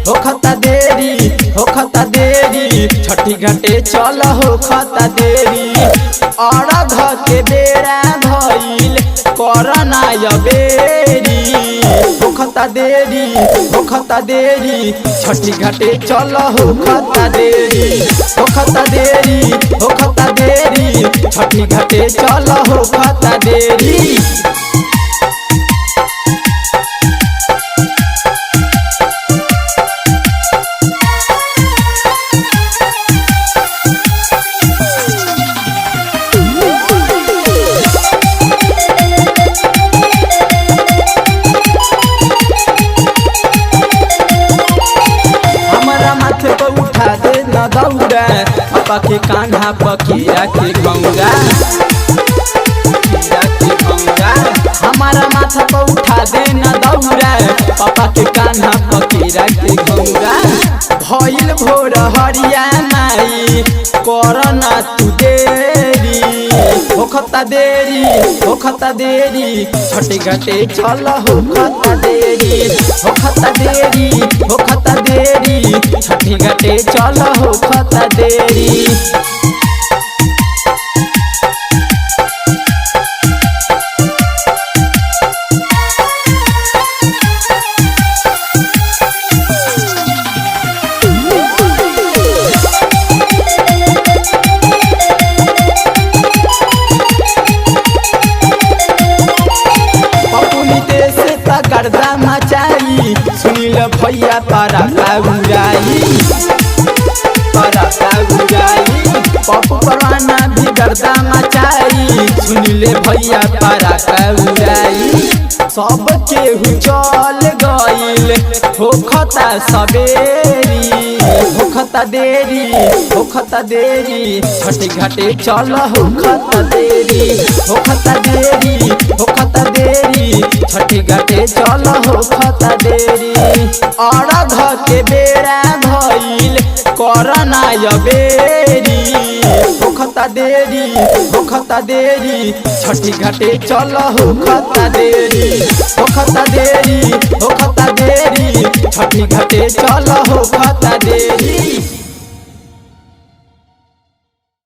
होखता देरी छठी घाटे चल होखता देरी। अरघ के बेरा भइल करना अबेरी। होखता देरी छठी घाटे चल होखता देरी। होखता देरी छठी घाटे चल होखता देरी। उठा दे न दौड़ा पापा के कान्हा पकिया के गौरा। हमारा माथा पर उठा दे न दौड़ा पापा के कान्हा पकीरा के गौरा। भइल भोर हरिया माई करना तू देरी। होखता देरी छठी घाटे चल होखता देरी। होखता देरी छठी घाटे चल होखता देरी। गर्दा मचाई सुनील भैया पराका उड़ाई। पप्पू परवाना भी गर्दा मचाई सुनील भैया पराका उड़ाई। सब केहू चल गइल होखता सबेरी। होखता देरी छठी घाटे चल होखता देरी। होखता देरी छठी घाटे चल होखता देरी। अरघ के बेरा भइल करना अबेरी। होखता देरी छठी घाटे चल होखता देरी। होखता देरी छठी घाटे चल होखता देरी।